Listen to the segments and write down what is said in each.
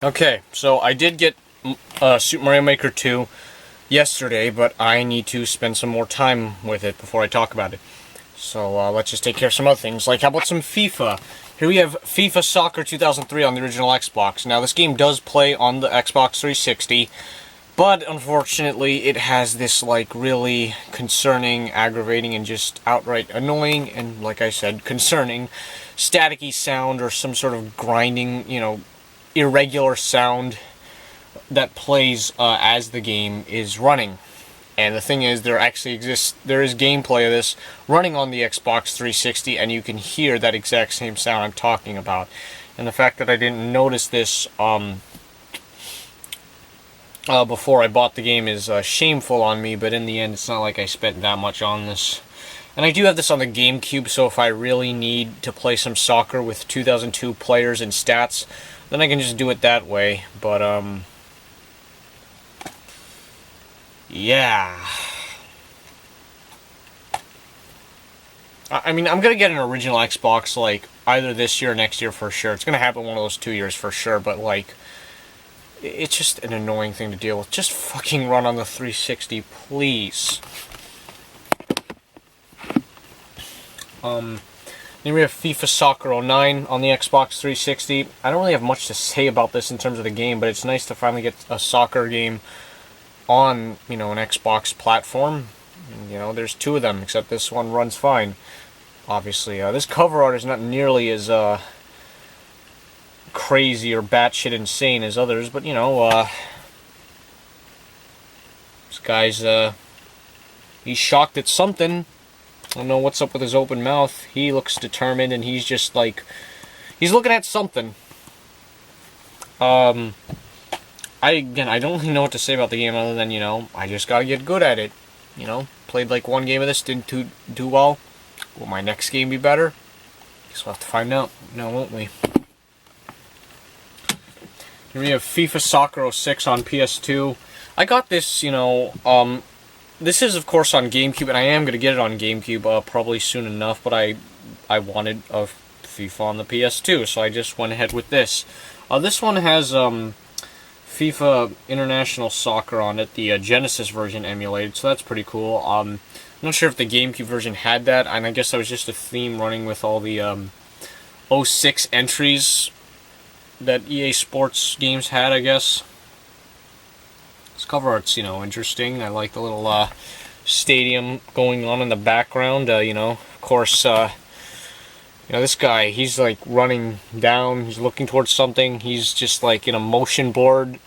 Okay, so I did get Super Mario Maker 2 yesterday, but I need to spend some more time with it before I talk about it. So let's just take care of some other things, like how about some FIFA? Here we have FIFA Soccer 2003 on the original Xbox. Now this game does play on the Xbox 360, but unfortunately it has this like really concerning, aggravating, and just outright annoying, and like I said, concerning, staticky sound or some sort of grinding, irregular sound that plays as the game is running. And the thing is, there is gameplay of this running on the Xbox 360, and you can hear that exact same sound I'm talking about. And the fact that I didn't notice this before I bought the game is shameful on me, but in the end, it's not like I spent that much on this. And I do have this on the GameCube, so if I really need to play some soccer with 2002 players and stats, then I can just do it that way. But, yeah. I mean, I'm gonna get an original Xbox, like, either this year or next year for sure. It's gonna happen one of those 2 years for sure, but, like, it's just an annoying thing to deal with. Just fucking run on the 360, please. Then we have FIFA Soccer 09 on the Xbox 360. I don't really have much to say about this in terms of the game, but it's nice to finally get a soccer game on, an Xbox platform. And, there's two of them, except this one runs fine. Obviously, this cover art is not nearly as crazy or batshit insane as others, but this guy's he's shocked at something. I don't know what's up with his open mouth. He looks determined, and he's just like, he's looking at something. I don't really know what to say about the game other than, I just gotta get good at it. Played like one game of this, didn't do well. Will my next game be better? Guess we'll have to find out. No, won't we? Here we have FIFA Soccer 06 on PS2. I got this, this is, of course, on GameCube, and I am going to get it on GameCube probably soon enough, but I wanted a FIFA on the PS2, so I just went ahead with this. This one has FIFA International Soccer on it, the Genesis version emulated, so that's pretty cool. I'm not sure if the GameCube version had that, and I guess that was just a theme running with all the 06 entries that EA Sports games had, I guess. This cover art's, interesting. I like the little stadium going on in the background. Of course, this guy, he's like running down, he's looking towards something. He's just like in a motion blurred,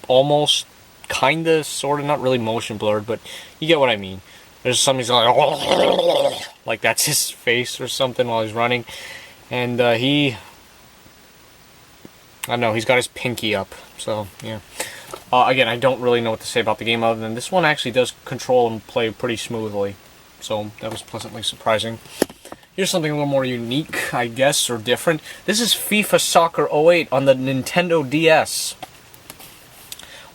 almost, kinda, sorta, not really motion blurred, but you get what I mean. There's something he's like that's his face or something while he's running. And I don't know, he's got his pinky up, so, yeah. Again, I don't really know what to say about the game other than this one actually does control and play pretty smoothly. So, that was pleasantly surprising. Here's something a little more unique, I guess, or different. This is FIFA Soccer 08 on the Nintendo DS.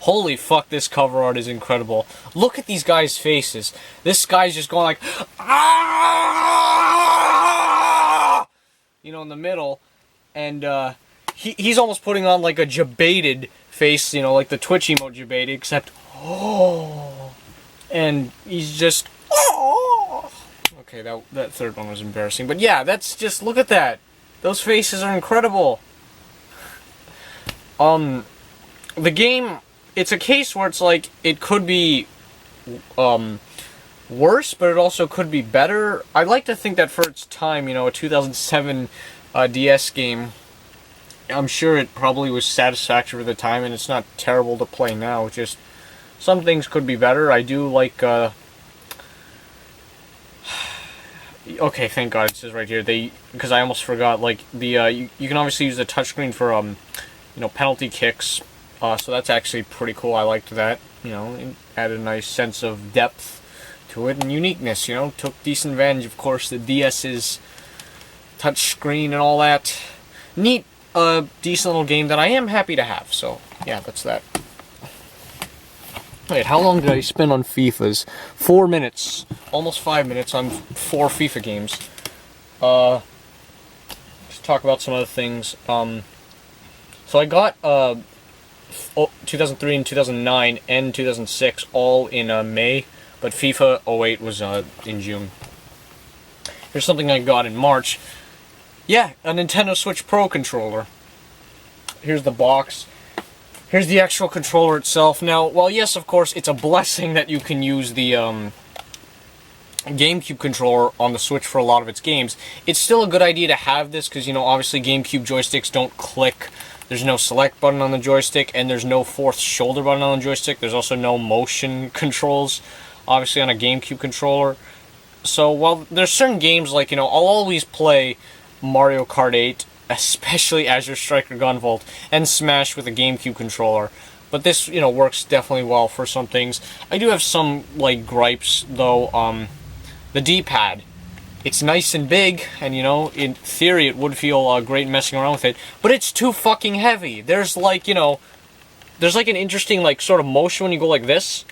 Holy fuck, this cover art is incredible. Look at these guys' faces. This guy's just going like, ah! In the middle. And, he's almost putting on like a jebaited face, like the Twitch emote jebaited, except, oh, and he's just, oh. Okay, that third one was embarrassing, but yeah, that's just, look at that. Those faces are incredible. The game, it's a case where it's like, it could be, worse, but it also could be better. I like to think that for its time, a 2007 DS game, I'm sure it probably was satisfactory for the time, and it's not terrible to play now. Just some things could be better. I do like. Okay, thank God it says right here. Because I almost forgot. Like you can obviously use the touchscreen for penalty kicks. So that's actually pretty cool. I liked that. It added a nice sense of depth to it and uniqueness. Took decent advantage, of course, the DS's touchscreen and all that. Neat. A decent little game that I am happy to have, so yeah, that's that. Wait, how long did I spend on FIFAs? 4 minutes, almost 5 minutes on 4 FIFA games. Let's talk about some other things. So I got 2003 and 2009 and 2006 all in May, but FIFA 08 was in June. Here's something I got in March. Yeah, a Nintendo Switch Pro controller. Here's the box. Here's the actual controller itself. Now, well, yes, of course, it's a blessing that you can use the GameCube controller on the Switch for a lot of its games. It's still a good idea to have this because, you know, obviously GameCube joysticks don't click. There's no select button on the joystick, and there's no fourth shoulder button on the joystick. There's also no motion controls, obviously, on a GameCube controller. So, while there's certain games, like, you know, I'll always play Mario Kart 8, especially Azure Striker Gunvolt, and Smash with a GameCube controller. But this, you know, works definitely well for some things. I do have some, like, gripes, though. The D-pad. It's nice and big, and, you know, in theory it would feel great messing around with it, but it's too fucking heavy. There's, like, you know, there's, like, an interesting, like, sort of motion when you go like this.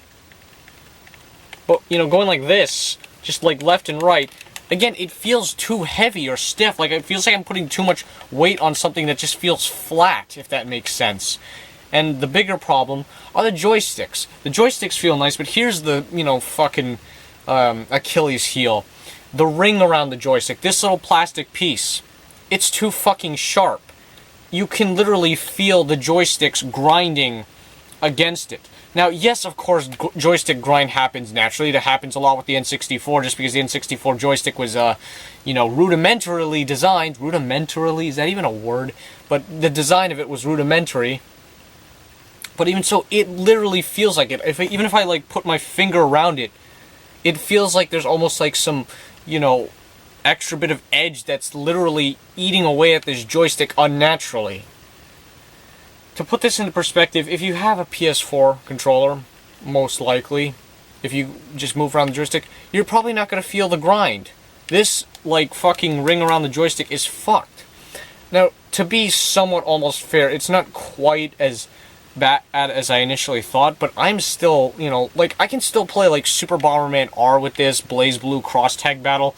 But, you know, going like this, just, like, left and right, again, it feels too heavy or stiff. Like, it feels like I'm putting too much weight on something that just feels flat, if that makes sense. And the bigger problem are the joysticks. The joysticks feel nice, but here's the, you know, fucking Achilles heel. The ring around the joystick, this little plastic piece, it's too fucking sharp. You can literally feel the joysticks grinding against it. Now, yes, of course, joystick grind happens naturally. That happens a lot with the N64, just because the N64 joystick was, you know, rudimentarily designed. Rudimentarily? Is that even a word? But the design of it was rudimentary. But even so, it literally feels like it. Even if I, like, put my finger around it, it feels like there's almost, like, some, you know, extra bit of edge that's literally eating away at this joystick unnaturally. To put this into perspective, if you have a PS4 controller, most likely, if you just move around the joystick, you're probably not going to feel the grind. This, like, fucking ring around the joystick is fucked. Now, to be somewhat almost fair, it's not quite as bad as I initially thought, but I'm still, you know, like, I can still play, like, Super Bomberman R with this, Blaze Blue Cross Tag Battle,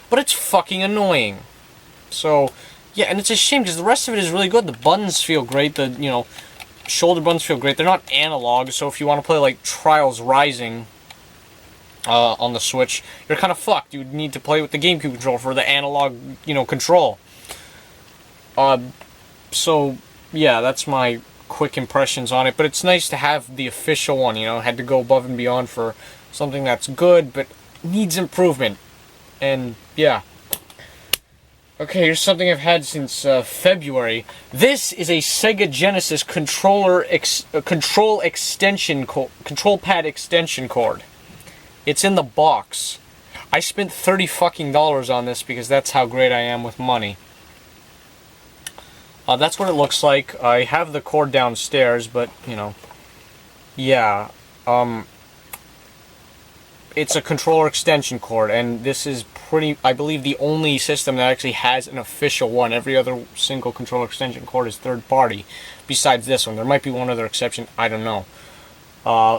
but it's fucking annoying. So, yeah, and it's a shame, because the rest of it is really good. The buttons feel great, the, you know, shoulder buttons feel great. They're not analog, so if you want to play, like, Trials Rising on the Switch, you're kind of fucked. You need to play with the GameCube controller for the analog, you know, control. So, yeah, that's my quick impressions on it, but it's nice to have the official one, you know. Had to go above and beyond for something that's good, but needs improvement. And, yeah. Okay, here's something I've had since February. This is a Sega Genesis control pad extension cord. It's in the box. I spent $30 fucking on this because that's how great I am with money. That's what it looks like. I have the cord downstairs, but, you know, yeah. It's a controller extension cord, and this is I believe, the only system that actually has an official one. Every other single controller extension cord is third party, besides this one. There might be one other exception, I don't know.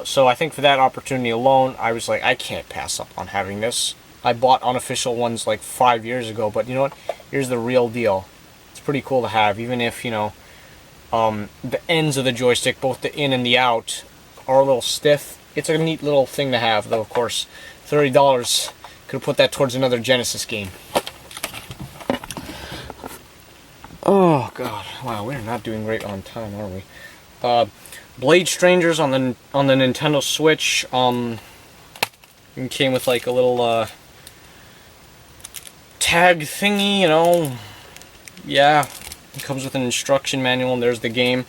So I think for that opportunity alone, I was like, I can't pass up on having this. I bought unofficial ones like 5 years ago, but you know what? Here's the real deal. It's pretty cool to have, even if, you know, the ends of the joystick, both the in and the out, are a little stiff. It's a neat little thing to have, though, of course. $30. Could have put that towards another Genesis game. Oh, God. Wow, we're not doing great on time, are we? Blade Strangers on the Nintendo Switch. It came with, like, a little, tag thingy, you know. Yeah. It comes with an instruction manual, and there's the game.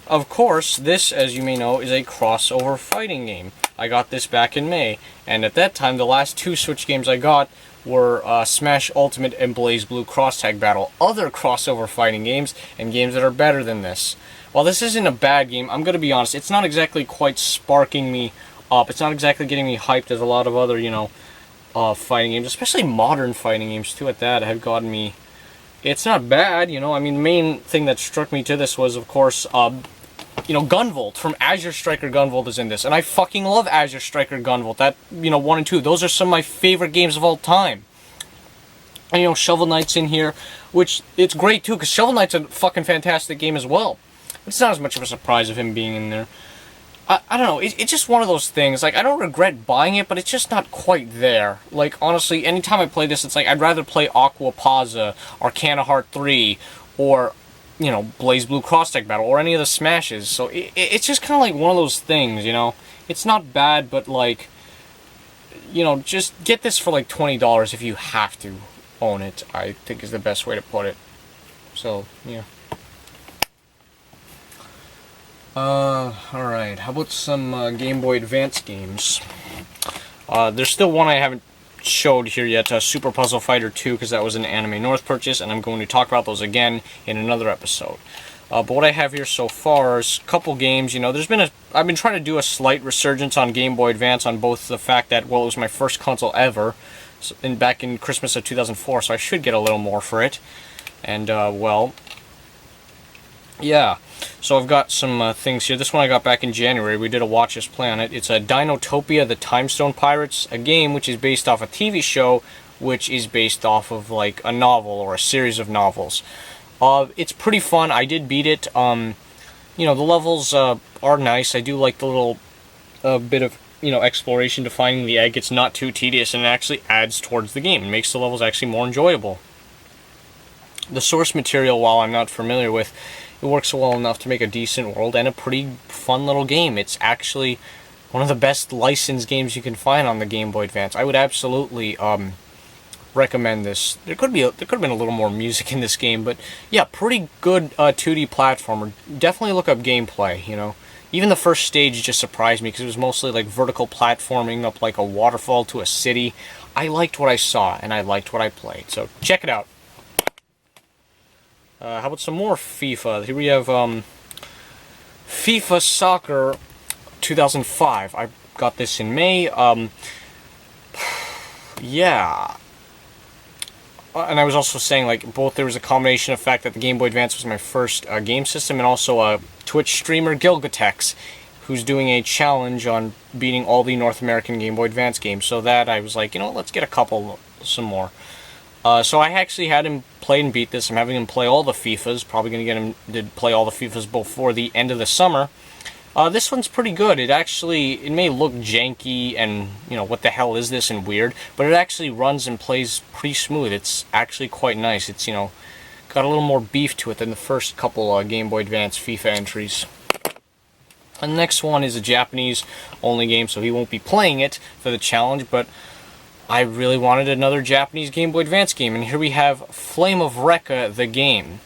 Of course, this, as you may know, is a crossover fighting game. I got this back in May, and at that time, the last two Switch games I got were Smash Ultimate and Blaze Blue Cross Tag Battle. Other crossover fighting games, and games that are better than this. While this isn't a bad game, I'm going to be honest, it's not exactly quite sparking me up. It's not exactly getting me hyped as a lot of other, you know, fighting games, especially modern fighting games, too, at that, have gotten me. It's not bad, you know. I mean, the main thing that struck me to this was, of course, you know, Gunvolt from Azure Striker Gunvolt is in this, and I fucking love Azure Striker Gunvolt. That, you know, 1 and 2, those are some of my favorite games of all time. And, you know, Shovel Knight's in here, which, it's great, too, because Shovel Knight's a fucking fantastic game as well. it's not as much of a surprise of him being in there. I don't know, it's just one of those things, like, I don't regret buying it, but it's just not quite there. Like, honestly, anytime I play this, it's like, I'd rather play Aqua Pazza, Arcana Heart 3, or, you know, Blaze Blue Cross Tech Battle, or any of the Smashes, so it's just kind of like one of those things, you know? It's not bad, but, like, you know, just get this for, like, $20 if you have to own it, I think is the best way to put it. So, yeah. Alright, how about some Game Boy Advance games? There's still one I haven't showed here yet, Super Puzzle Fighter 2, because that was an Anime North purchase, and I'm going to talk about those again in another episode. But what I have here so far is a couple games, you know, I've been trying to do a slight resurgence on Game Boy Advance on both the fact that, well, it was my first console ever, back in Christmas of 2004, so I should get a little more for it. And, well, yeah. So I've got some things here. This one I got back in January. We did a Watch Us Play on it. It's a Dinotopia, the Timestone Pirates, a game which is based off a TV show, which is based off of, like, a novel or a series of novels. It's pretty fun. I did beat it. You know, the levels are nice. I do like the little bit of, you know, exploration to finding the egg. It's not too tedious, and it actually adds towards the game. It makes the levels actually more enjoyable. The source material, while I'm not familiar with, it works well enough to make a decent world and a pretty fun little game. It's actually one of the best licensed games you can find on the Game Boy Advance. I would absolutely recommend this. There could have been a little more music in this game, but yeah, pretty good 2D platformer. Definitely look up gameplay, you know. Even the first stage just surprised me because it was mostly like vertical platforming up like a waterfall to a city. I liked what I saw and I liked what I played, so check it out. How about some more FIFA? Here we have FIFA Soccer 2005. I got this in May. Yeah. And I was also saying, like, both there was a combination of the fact that the Game Boy Advance was my first game system, and also a Twitch streamer, Gilgatex, who's doing a challenge on beating all the North American Game Boy Advance games. So that I was like, you know, let's get some more. So I actually had him play and beat this. I'm having him play all the FIFAs. Probably going to get him to play all the FIFAs before the end of the summer. This one's pretty good. It may look janky and, you know, what the hell is this and weird, but it actually runs and plays pretty smooth. It's actually quite nice. It's, you know, got a little more beef to it than the first couple Game Boy Advance FIFA entries. And the next one is a Japanese-only game, so he won't be playing it for the challenge, but I really wanted another Japanese Game Boy Advance game, and here we have Flame of Rekka, the game.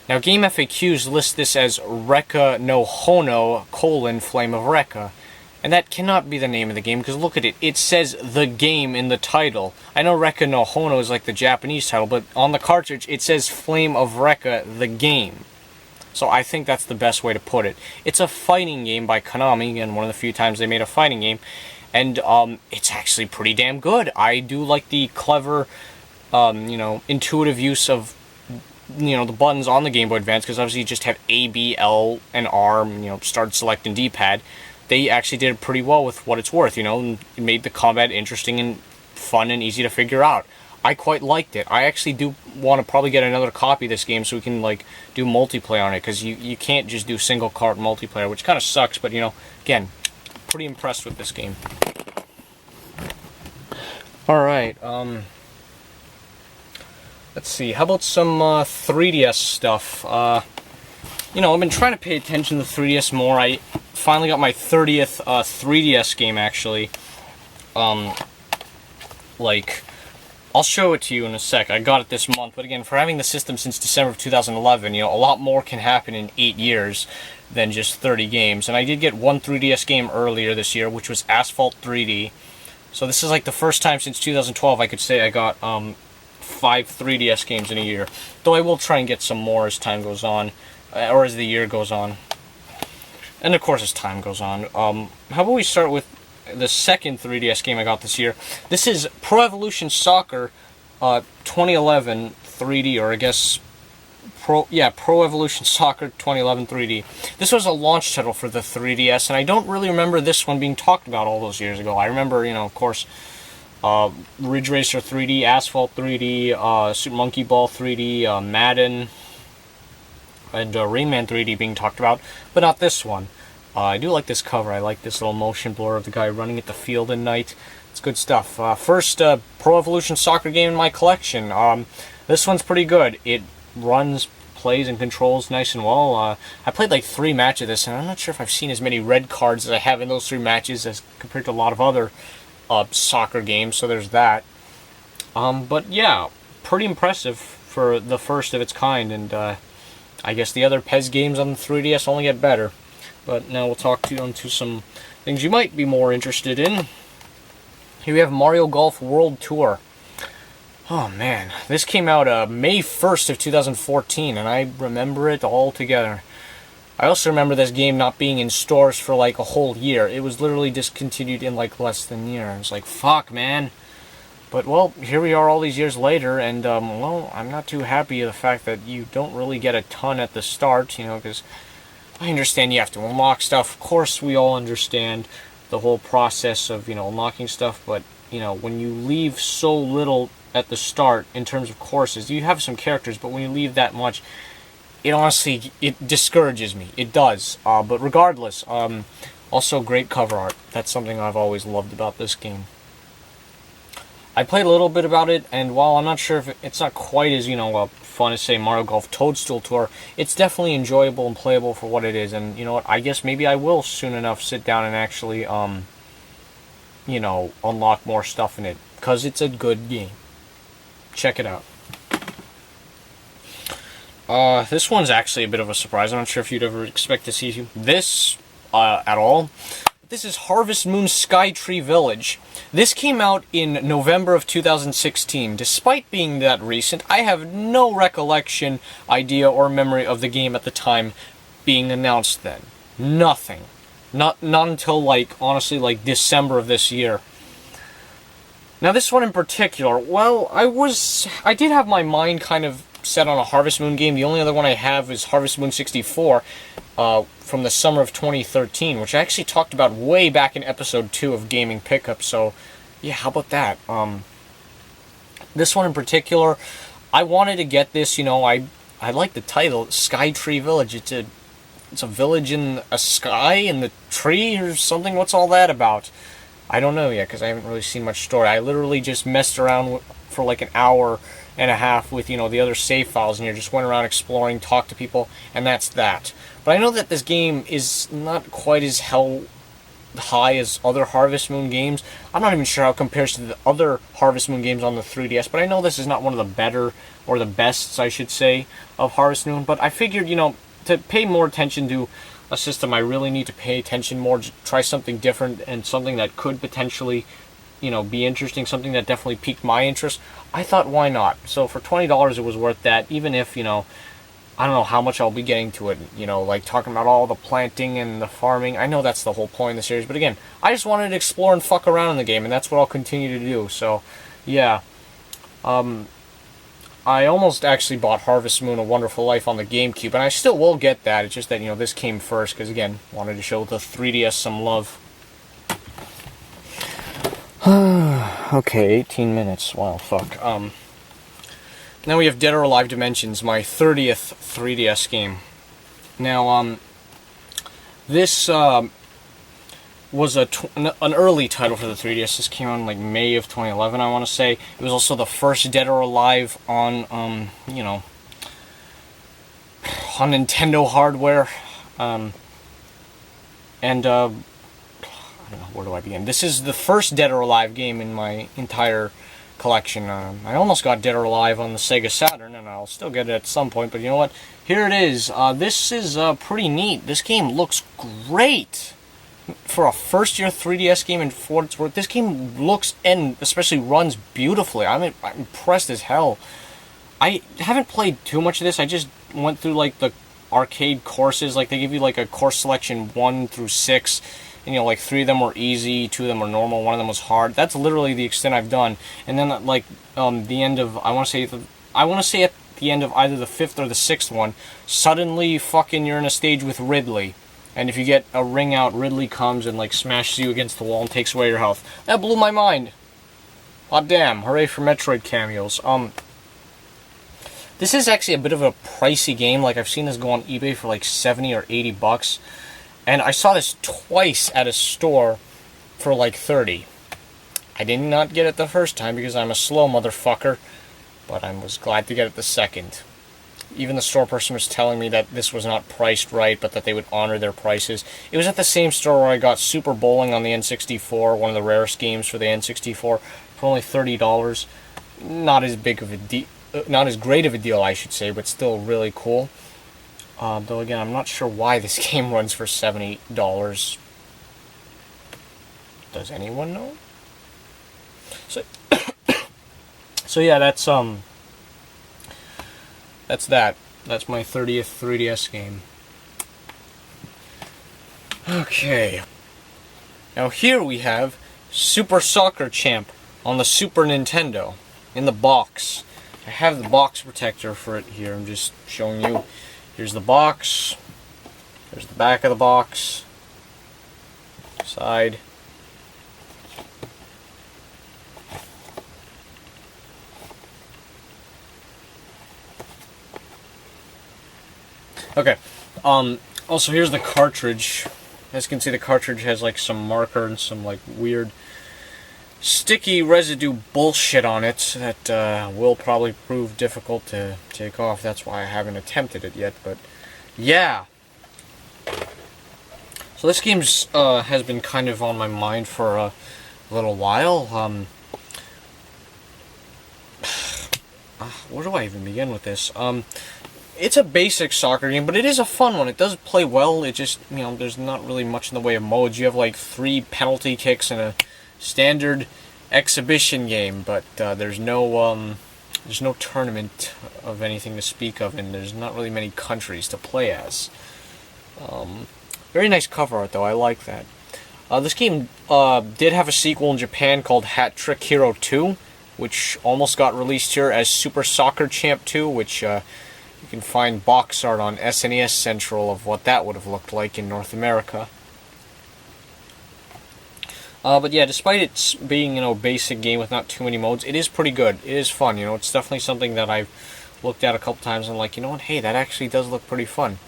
Now, Game FAQs list this as Rekka no Hono, Flame of Rekka. And that cannot be the name of the game, because look at it. It says the game in the title. I know Rekka no Hono is like the Japanese title, but on the cartridge, it says Flame of Rekka, the game. So I think that's the best way to put it. It's a fighting game by Konami, again, one of the few times they made a fighting game. And it's actually pretty damn good. I do like the clever, you know, intuitive use of, you know, the buttons on the Game Boy Advance, because obviously you just have A, B, L, and R, you know, start, select, and D-pad. They actually did it pretty well with what it's worth, you know, and it made the combat interesting and fun and easy to figure out. I quite liked it. I actually do want to probably get another copy of this game so we can, like, do multiplayer on it, because you can't just do single-cart multiplayer, which kind of sucks, but, you know, again, pretty impressed with this game. Alright, let's see, how about some 3DS stuff? You know, I've been trying to pay attention to the 3DS more. I finally got my 30th 3DS game, actually. Like, I'll show it to you in a sec. I got it this month, but again, for having the system since December of 2011, you know, a lot more can happen in 8 years than just 30 games. And I did get one 3DS game earlier this year, which was Asphalt 3D. So this is like the first time since 2012 I could say I got 5 3DS games in a year. Though I will try and get some more as time goes on, or as the year goes on. And of course as time goes on. How about we start with the second 3DS game I got this year. This is Pro Evolution Soccer 2011 3D, or I guess Pro Evolution Soccer 2011 3D. This was a launch title for the 3DS, and I don't really remember this one being talked about all those years ago. I remember, you know, of course, Ridge Racer 3D, Asphalt 3D, Super Monkey Ball 3D, Madden, and Rayman 3D being talked about, but not this one. I do like this cover. I like this little motion blur of the guy running at the field at night. It's good stuff. First Pro Evolution Soccer game in my collection. This one's pretty good. It runs, plays, and controls nice and well. I played like 3 matches of this, and I'm not sure if I've seen as many red cards as I have in those 3 matches as compared to a lot of other soccer games, so there's that. But yeah, pretty impressive for the first of its kind, and I guess the other PES games on the 3DS only get better. But now we'll talk to you onto some things you might be more interested in. Here we have Mario Golf World Tour. Oh man, this came out May 1st of 2014, and I remember it all together. I also remember this game not being in stores for like a whole year. It was literally discontinued in like less than a year. I was like, fuck, man. But, well, here we are all these years later, and, well, I'm not too happy with the fact that you don't really get a ton at the start, you know, because I understand you have to unlock stuff. Of course, we all understand the whole process of, you know, unlocking stuff, but, you know, when you leave so little at the start in terms of courses, you have some characters, but when you leave that much, it honestly, it discourages me. It does. But regardless, also great cover art. That's something I've always loved about this game. I played a little bit about it, and while I'm not sure if it's not quite as, you know, fun as, say, Mario Golf Toadstool Tour, it's definitely enjoyable and playable for what it is, and, you know what, I guess maybe I will soon enough sit down and actually, you know, unlock more stuff in it, because it's a good game. Check it out. This one's actually a bit of a surprise. I'm not sure if you'd ever expect to see this, at all. This is Harvest Moon Skytree Village. This came out in November of 2016. Despite being that recent, I have no recollection, idea, or memory of the game at the time being announced then. Nothing. Not until, like, honestly, like, December of this year. Now, this one in particular, well, I did have my mind kind of set on a Harvest Moon game. The only other one I have is Harvest Moon 64 from the summer of 2013, which I actually talked about way back in episode 2 of Gaming Pickup, so yeah, how about that? This one in particular, I wanted to get this, you know, I like the title, Skytree Village. It's a village in a sky in the tree or something. What's all that about? I don't know yet, because I haven't really seen much story. I literally just messed around for like an hour and a half with, you know, the other save files in here. Just went around exploring, talked to people, and that's that. But I know that this game is not quite as high as other Harvest Moon games. I'm not even sure how it compares to the other Harvest Moon games on the 3DS, but I know this is not one of the better, or the bests, I should say, of Harvest Moon. But I figured, you know, to pay more attention to a system, I really need to pay attention more, to try something different, and something that could potentially, you know, be interesting, something that definitely piqued my interest. I thought, why not? So for $20, it was worth that, even if, you know, I don't know how much I'll be getting to it, you know, like talking about all the planting and the farming. I know that's the whole point of the series, but again, I just wanted to explore and fuck around in the game, and that's what I'll continue to do. So, yeah. I almost actually bought Harvest Moon: A Wonderful Life on the GameCube, and I still will get that. It's just that, you know, this came first, because again, wanted to show the 3DS some love. Okay, 18 minutes. Wow, fuck. Now we have Dead or Alive Dimensions, my 30th 3DS game. Now, this was an early title for the 3DS. This came out in like May of 2011, I want to say. It was also the first Dead or Alive on, you know, on Nintendo hardware. I don't know, where do I begin? This is the first Dead or Alive game in my entire collection. I almost got Dead or Alive on the Sega Saturn, and I'll still get it at some point, but you know what? Here it is. This is pretty neat. This game looks great. For a first-year 3DS game, and for its worth, this game looks, and especially runs, beautifully. I'm impressed as hell. I haven't played too much of this. I just went through, like, the arcade courses. Like, they give you, like, a course selection 1 through 6, and, you know, like, 3 of them were easy, 2 of them were normal, 1 of them was hard. That's literally the extent I've done. And then, like, the end of, I want to say at the end of either the 5th or the 6th one, suddenly, fucking, you're in a stage with Ridley. And if you get a ring out, Ridley comes and, like, smashes you against the wall and takes away your health. That blew my mind. Aw, damn. Hooray for Metroid cameos. This is actually a bit of a pricey game. Like, I've seen this go on eBay for like 70 or 80 bucks. And I saw this twice at a store for like 30. I did not get it the first time because I'm a slow motherfucker, but I was glad to get it the second. Even the store person was telling me that this was not priced right, but that they would honor their prices. It was at the same store where I got Super Bowling on the N64, one of the rarest games for the N64, for only $30. Not as big of a deal, not as great of a deal, I should say, but still really cool. Though again, I'm not sure why this game runs for $70. Does anyone know? So, so yeah, that's that. That's my 30th 3DS game. Okay. Now here we have Super Soccer Champ on the Super Nintendo in the box. I have the box protector for it here. I'm just showing you. Here's the box. There's the back of the box. Side. Okay. Also, here's the cartridge. As you can see, the cartridge has like some marker and some like weird sticky residue bullshit on it that will probably prove difficult to take off. That's why I haven't attempted it yet. But yeah. So this game has been kind of on my mind for a little while. Where do I even begin with this? It's a basic soccer game, but it is a fun one. It does play well. It just, you know, there's not really much in the way of modes. You have like 3 penalty kicks and a standard exhibition game, but there's no tournament of anything to speak of, and there's not really many countries to play as. Very nice cover art, though. I like that. This game did have a sequel in Japan called Hat Trick Hero 2, which almost got released here as Super Soccer Champ 2, which you can find box art on SNES Central of what that would have looked like in North America. But yeah, despite it being, you know, a basic game with not too many modes, it is pretty good. It is fun, you know. It's definitely something that I've looked at a couple times and like, you know what, hey, that actually does look pretty fun.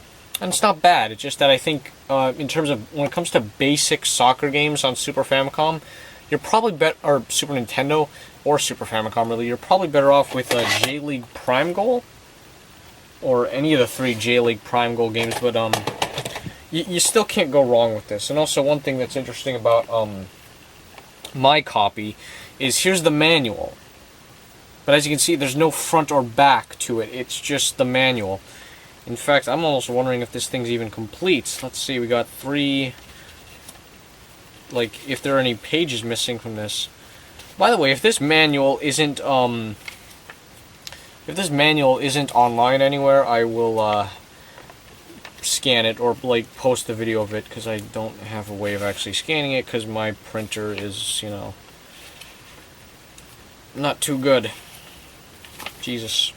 And it's not bad. It's just that I think, in terms of, when it comes to basic soccer games on Super Famicom, you're probably or Super Nintendo, or Super Famicom really, you're probably better off with J-League Prime Goal, or any of the 3 J-League Prime Goal games, but you still can't go wrong with this. And also, one thing that's interesting about my copy is here's the manual. But as you can see, there's no front or back to it. It's just the manual. In fact, I'm almost wondering if this thing's even complete. Let's see, we got 3... like, if there are any pages missing from this. By the way, if this manual isn't online anywhere, I will scan it or like post a video of it, because I don't have a way of actually scanning it because my printer is, you know, not too good. Jesus.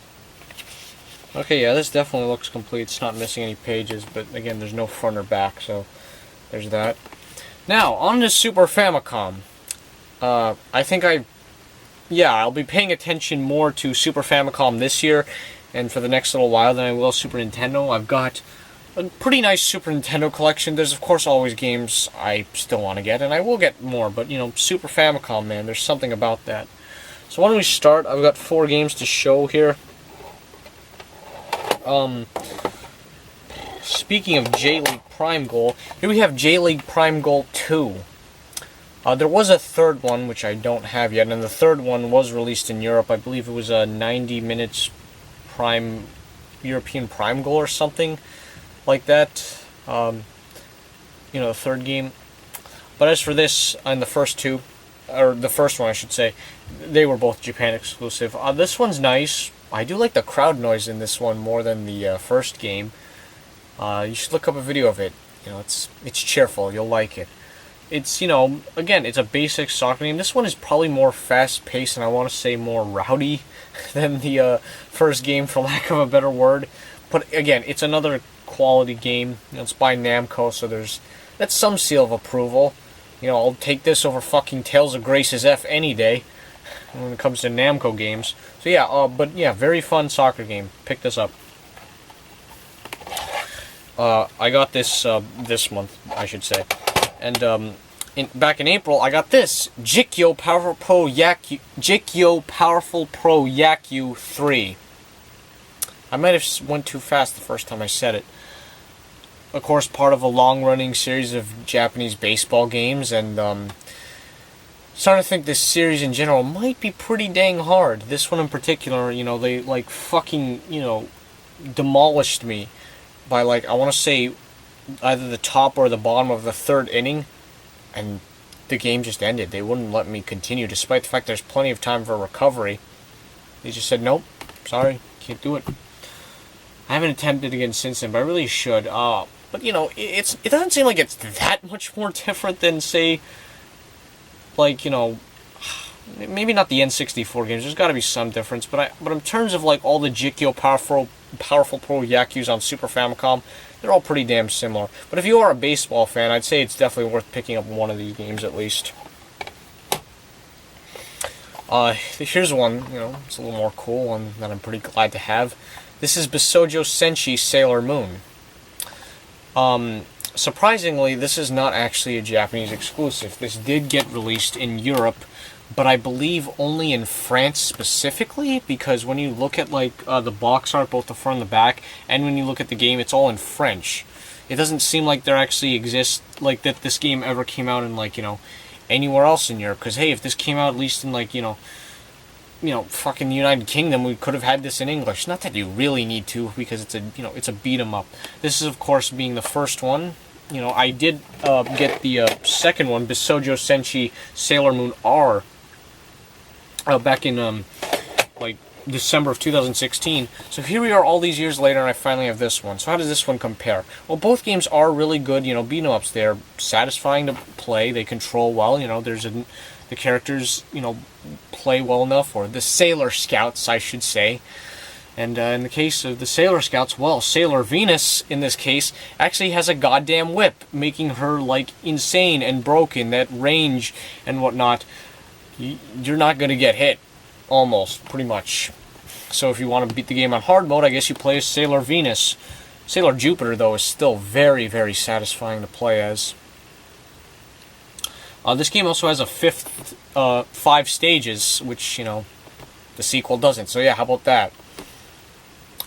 Okay, yeah, this definitely looks complete. It's not missing any pages, but again, there's no front or back, so there's that. Now, on to Super Famicom. I think I'll be paying attention more to Super Famicom this year and for the next little while than I will Super Nintendo. I've got a pretty nice Super Nintendo collection. There's, of course, always games I still want to get, and I will get more, but, you know, Super Famicom, man, there's something about that. So why don't we start? I've got 4 games to show here. Speaking of J-League Prime Goal, here we have J-League Prime Goal 2. There was a 3rd one, which I don't have yet, and the 3rd one was released in Europe. I believe it was a 90 minutes European Prime Goal or something like that. You know, the 3rd game. But as for this, and the first 2, or the first one I should say, they were both Japan exclusive. This one's nice. I do like the crowd noise in this one more than the first game. You should look up a video of it. You know, it's cheerful. You'll like it. It's, you know, again, it's a basic soccer game. This one is probably more fast-paced, and I want to say more rowdy than the first game, for lack of a better word. But again, it's another quality game. You know, it's by Namco, so that's some seal of approval. You know, I'll take this over fucking Tales of Grace's F any day. when it comes to Namco games. So yeah, but yeah, very fun soccer game. Pick this up. I got this this month, I should say, and back in April, I got this Jikyo Powerful Pro Yaku 3. I might have went too fast the first time I said it. Of course, part of a long-running series of Japanese baseball games, and starting to think this series in general might be pretty dang hard. This one in particular, you know, they like fucking, you know, demolished me by, like, I want to say either the top or the bottom of the third inning, and the game just ended. They wouldn't let me continue, despite the fact there's plenty of time for recovery. They just said, nope, sorry, can't do it. I haven't attempted again since then, but I really should. But, you know, it doesn't seem like it's that much more different than, say, like, you know, maybe not the N64 games. There's got to be some difference, but in terms of, like, all the Jikyo Powerful Pro Yakus on Super Famicom, they're all pretty damn similar. But if you are a baseball fan, I'd say it's definitely worth picking up one of these games at least. Here's one, you know, it's a little more cool, one that I'm pretty glad to have. This is Bisoujo Senshi Sailor Moon. Surprisingly, this is not actually a Japanese exclusive. This did get released in Europe, but I believe only in France specifically, because when you look at, like, the box art, both the front and the back, and when you look at the game, it's all in French. It doesn't seem like there actually exists, like, that this game ever came out in, like, you know, anywhere else in Europe. Because, hey, if this came out at least in, like, you know, fucking United Kingdom, we could have had this in English. Not that you really need to, because it's a, you know, it's a beat 'em up. This is, of course, being the first one. You know, I did get the second one, Bisoujo Senshi Sailor Moon R, back in, like, December of 2016. So here we are all these years later, and I finally have this one. So how does this one compare? Well, both games are really good, you know, beat-em-ups. They're satisfying to play. They control well, you know, the characters, you know, play well enough, or the Sailor Scouts, I should say. And in the case of the Sailor Scouts, well, Sailor Venus, in this case, actually has a goddamn whip, making her, like, insane and broken. That range and whatnot, you're not going to get hit, almost, pretty much. So if you want to beat the game on hard mode, I guess you play as Sailor Venus. Sailor Jupiter, though, is still very, very satisfying to play as. This game also has a 5 stages, which, you know, the sequel doesn't. So yeah, how about that?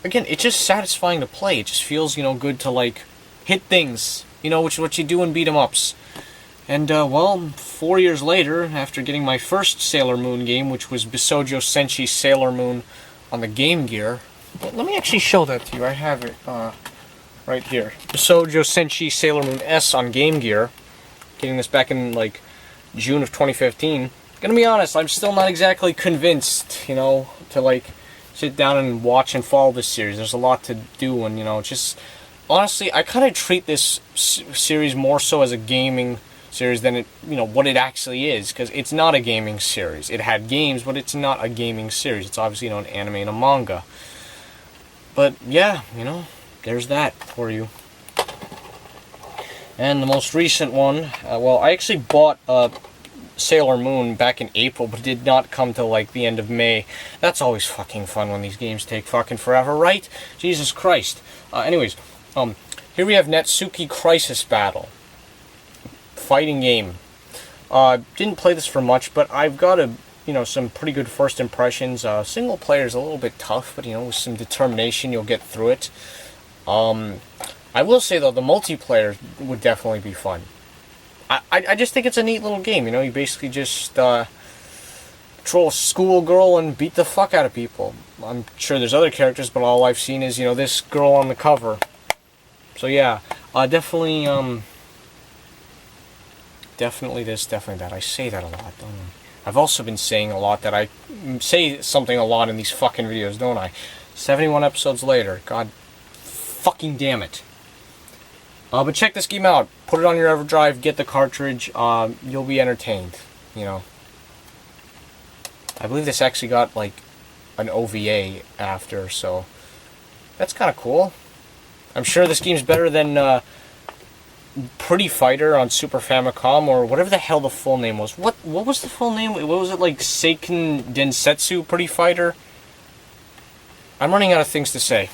Again, it's just satisfying to play. It just feels, you know, good to, like, hit things, you know, which is what you do in beat-em-ups. And, well, 4 years later, after getting my first Sailor Moon game, which was Bisoujo Senshi Sailor Moon on the Game Gear. Let me actually show that to you. I have it right here. Bisoujo Senshi Sailor Moon S on Game Gear. Getting this back in, like, June of 2015. Gonna be honest, I'm still not exactly convinced, you know, to, like, sit down and watch and follow this series. There's a lot to do, and, you know, just, honestly, I kind of treat this series more so as a gaming series than it, you know, what it actually is, because it's not a gaming series. It had games, but it's not a gaming series. It's obviously, you know, an anime and a manga. But, yeah, you know, there's that for you. And the most recent one, well, I actually bought Sailor Moon back in April, but it did not come till, like, the end of May. That's always fucking fun when these games take fucking forever, right? Jesus Christ. Anyways, here we have Natsuki Crisis Battle. Fighting game. Didn't play this for much, but I've got you know, some pretty good first impressions. Single player is a little bit tough, but, you know, with some determination, you'll get through it. I will say, though, the multiplayer would definitely be fun. I just think it's a neat little game, you know. You basically just control a schoolgirl and beat the fuck out of people. I'm sure there's other characters, but all I've seen is, you know, this girl on the cover. So yeah, definitely this, definitely that. I say that a lot, don't I? I've also been saying a lot that I say something a lot in these fucking videos, don't I? 71 episodes later, god fucking damn it. But check this game out. Put it on your EverDrive, get the cartridge, you'll be entertained, you know. I believe this actually got, like, an OVA after, so that's kind of cool. I'm sure this game's better than Pretty Fighter on Super Famicom, or whatever the hell the full name was. What was the full name? What was it, like Seiken Densetsu Pretty Fighter? I'm running out of things to say.